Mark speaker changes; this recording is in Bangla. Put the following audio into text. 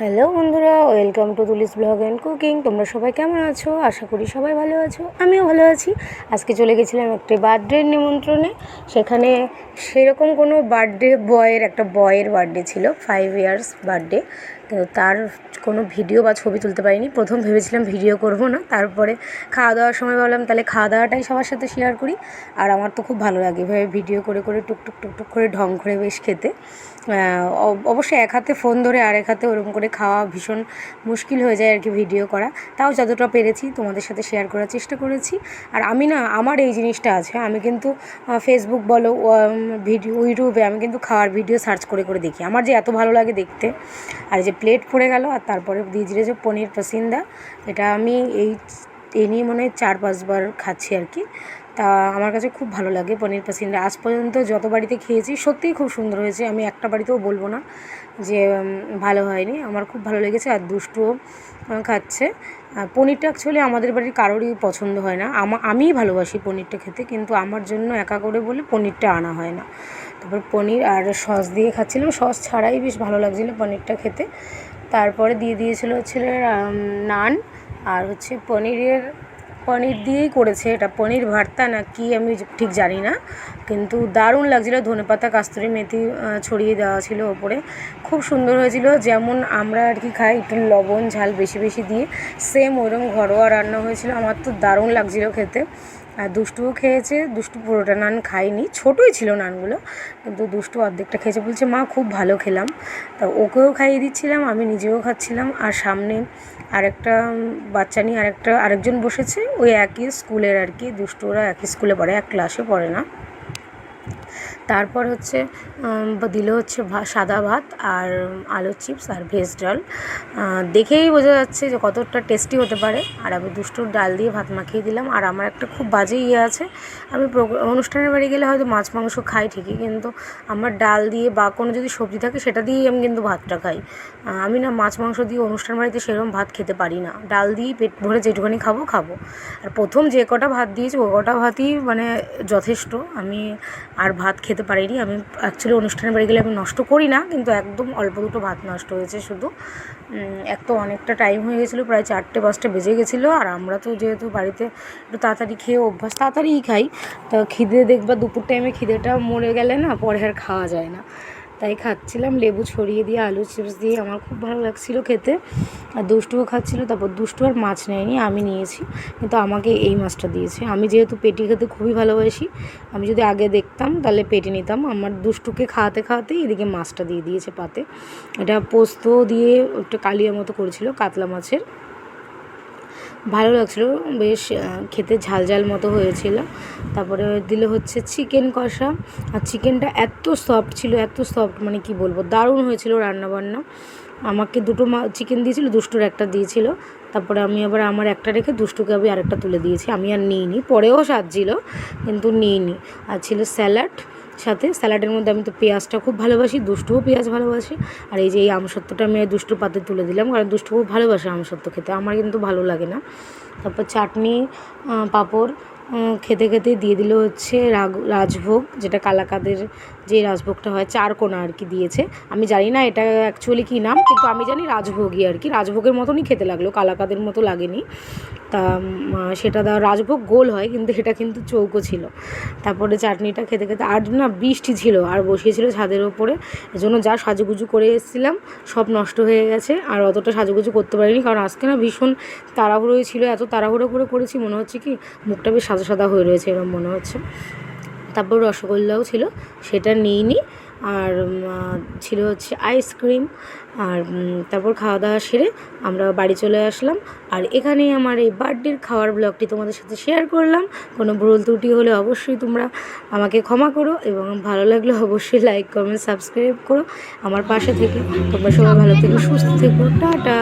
Speaker 1: হ্যালো বন্ধুরা, welcome to Tuli's blog and cooking. তোমরা সবাই কেমন আছো? আশা করি সবাই ভালো আছো, আমিও ভালো আছি। আজকে চলে গেছিলাম একটি বার্থডের নিমন্ত্রণে। সেখানে সেরকম কোনো একটা বয়ের বার্থডে ছিল, 5 ইয়ার্স বার্থডে। তো তার কোনো ভিডিও বা ছবি তুলতে পারিনি। প্রথম ভেবেছিলাম ভিডিও করব না, তারপরে খাওয়া দাওয়ার সময় ভাবলাম তাহলে খাওয়া দাওয়াটাই সবার সাথে শেয়ার করি। আর আমার তো খুব ভালো লাগে এভাবে ভিডিও করে করে টুকটুক করে ঢং করে বেশ খেতে। অবশ্যই এক হাতে ফোন ধরে আর এক হাতে ওরকম করে খাওয়া ভীষণ মুশকিল হয়ে যায় আর কি ভিডিও করা। তাও যতটা পেরেছি তোমাদের সাথে শেয়ার করার চেষ্টা করেছি। আর আমি না, আমার এই জিনিসটা আছে, আমি কিন্তু ফেসবুক বলো ইউটিউবে আমি কিন্তু খাওয়ার ভিডিও সার্চ করে করে দেখি। আমার যে এত ভালো লাগে দেখতে। আর যে প্লেট পড়ে গেল, আর তারপরে দিয়ে দিলে যে পনির পাসিন্দা, এটা আমি এই নিয়ে মনে হয় 4-5 বার খাচ্ছি আর কি। তা আমার কাছে খুব ভালো লাগে পনির পাসিন্দা। আজ পর্যন্ত যত বাড়িতে খেয়েছি সত্যিই খুব সুন্দর হয়েছে। আমি একটা বাড়িতেও বলবো না যে ভালো হয়নি, আমার খুব ভালো লেগেছে। আর দুষ্টুও খাচ্ছে। পনিরটা অ্যাকচুয়ালি আমাদের বাড়ির কারোরই পছন্দ হয় না, আমিই ভালোবাসি পনিরটা খেতে, কিন্তু আমার জন্য একা করে বলে পনিরটা আনা হয় না। তারপর পনির আর সস দিয়ে খাচ্ছিলাম, সস ছাড়াই বেশ ভালো লাগছিলো পনিরটা খেতে। তারপরে দিয়ে দিয়েছিল নান, আর পনির দিয়েই করেছে, এটা পনির ভর্তা না কি আমি ঠিক জানি না, কিন্তু দারুণ লাগছিলো। ধনেপাতা কাস্তুরি মেথি ছড়িয়ে দেওয়া ছিল ওপরে, খুব সুন্দর হয়েছিল। যেমন আমরা আর কি খাই একটু লবণ ঝাল বেশি বেশি দিয়ে, সেম ওইরকম ঘরোয়া রান্না হয়েছিল। আমার তো দারুণ লাগছিলো খেতে। আর দুষ্টুও খেয়েছে। দুষ্টু পুরোটা নান খায়নি, ছোটোই ছিল নানগুলো, কিন্তু দুষ্টু অর্ধেকটা খেয়েছে। বলছে মা খুব ভালো খেলাম। তা ওকেও খাইয়ে দিচ্ছিলাম, আমি নিজেও খাচ্ছিলাম। আর সামনে আরেকটা বাচ্চা নিয়ে আরেকজন বসেছে, ওই একই স্কুলের আর কি। দুষ্টু ওরা একই স্কুলে পড়ে, এক ক্লাসে পড়ে না। তারপর হচ্ছে দিল হচ্ছে সাদা ভাত আর আলুর চিপস আর ভেজ ডাল। দেখেই বোঝা যাচ্ছে যে কতটা টেস্টি হতে পারে। আর আমি দুষ্টুর ডাল দিয়ে ভাত মাখিয়ে দিলাম। আর আমার একটা খুব বাজে আছে, আমি অনুষ্ঠানের বাড়ি গেলে হয়তো মাছ মাংস খাই ঠিকই, কিন্তু আমার ডাল দিয়ে বা কোনো যদি সবজি থাকে সেটা দিয়েই আমি কিন্তু ভাতটা খাই। আমি না মাছ মাংস দিয়ে অনুষ্ঠান বাড়িতে সেরকম ভাত খেতে পারি না, ডাল দিয়েই পেট ভরে যেটুখানি খাবো। আর প্রথম যে কটা ভাত দিয়েছি ও কটা ভাতই মানে যথেষ্ট, আমি আর ভাত খেতে পারিনি। আমি অ্যাকচুয়ালি অনুষ্ঠানের বাড়ি গেলে আমি নষ্ট করি না, কিন্তু একদম অল্প দুটো ভাত নষ্ট হয়েছে শুধু। এক তো অনেকটা টাইম হয়ে গেছিলো, প্রায় 4-5টা বেজে গেছিলো। আর আমরা তো যেহেতু বাড়িতে একটু তাড়াতাড়ি খেয়ে অভ্যাস, তাড়াতাড়িই খাই, তো খিদে দেখবা দুপুর টাইমে খিদেটা মরে গেলে না পরে আর খাওয়া যায় না। তাই খাচ্ছিলাম লেবু ছড়িয়ে দিয়ে আলু চিপস দিয়ে, আমার খুব ভালো লাগছিলো খেতে। আর দুষ্টুও খাচ্ছিলো। তারপর দুষ্টু আর মাছ নেয়নি, আমি নিয়েছি, কিন্তু আমাকে এই মাছটা দিয়েছে। আমি যেহেতু পেটি খেতে খুবই ভালোবাসি, আমি যদি আগে দেখতাম তাহলে পেটি নিতাম। আমার দুষ্টুকে খাওয়াতেই এদিকে মাছটা দিয়ে দিয়েছে পাতে। এটা পোস্ত দিয়ে একটু কালিয়া মতো করেছিল, কাতলা মাছের, ভালো লাগছিলো বেশ, খেতে ঝাল মতো হয়েছিল। তারপরে দিল হচ্ছে চিকেন কষা। আর চিকেনটা এত সফট ছিল, এত সফট মানে কি বলবো, দারুণ হয়েছিল রান্নাবান্না। আমাকে দুটো চিকেন দিয়েছিল, দুষ্টুর একটা দিয়েছিল। তারপরে আমি আবার আমার একটা রেখে দুষ্টুকে আমি আরেকটা তুলে দিয়েছি। আমি আর নিইনি, পরেও সাজছিল কিন্তু নিইনি। আর ছিল স্যালাড সাথে। স্যালাডের মধ্যে আমি তো পেঁয়াজটা খুব ভালোবাসি, দুষ্টুও পেঁয়াজ ভালোবাসি। আর এই যে এই আমসত্ত্বটা আমি দুষ্টুর পাতে তুলে দিলাম, কারণ দুষ্টু খুব ভালোবাসে আমসত্ত্ব খেতে, আমার কিন্তু ভালো লাগে না। তারপর চাটনি, পাঁপড় খেতে দিয়ে দিল হচ্ছে রাজভোগ, যেটা কালাকাদের যে রাজভোগটা হয় 4 কোনা আর কি দিয়েছে। আমি জানি না এটা অ্যাকচুয়ালি কী নাম, কিন্তু আমি জানি রাজভোগই আর কি। রাজভোগের মতনই খেতে লাগলো, কালাকাদের মতো লাগেনি। তা সেটা রাজভোগ গোল হয়, কিন্তু এটা কিন্তু চৌকো ছিল। তারপরে চাটনিটা খেতে আর না বৃষ্টি ছিল, আর বসিয়েছিল ছাদের ওপরে, এজন্য যা সাজুগুজু করে এসেছিলাম সব নষ্ট হয়ে গেছে। আর অতটা সাজুগুজু করতে পারিনি, কারণ আজকে না ভীষণ তাড়াহুড়োই ছিল। এত তাড়াহুড়ো করে করেছি, মনে হচ্ছে কি মুখটা বেশ সাদা সাদা হয়ে রয়েছে এরকম মনে হচ্ছে। তারপর রসগোল্লাও ছিল, সেটা নিইনি। আর ছিল হচ্ছে আইসক্রিম। আর তারপর খাওয়া দাওয়া সেরে আমরা বাড়ি চলে আসলাম। আর এখানেই আমার এই বার্থডের খাওয়ার ব্লগটি তোমাদের সাথে শেয়ার করলাম। কোনো ভুল ত্রুটি হলে অবশ্যই তোমরা আমাকে ক্ষমা করো, এবং ভালো লাগলে অবশ্যই লাইক কমেন্ট সাবস্ক্রাইব করো আমার পাশে থেকে। তোমরা সবাই ভালো থেকো, সুস্থ থেকো, টাটা।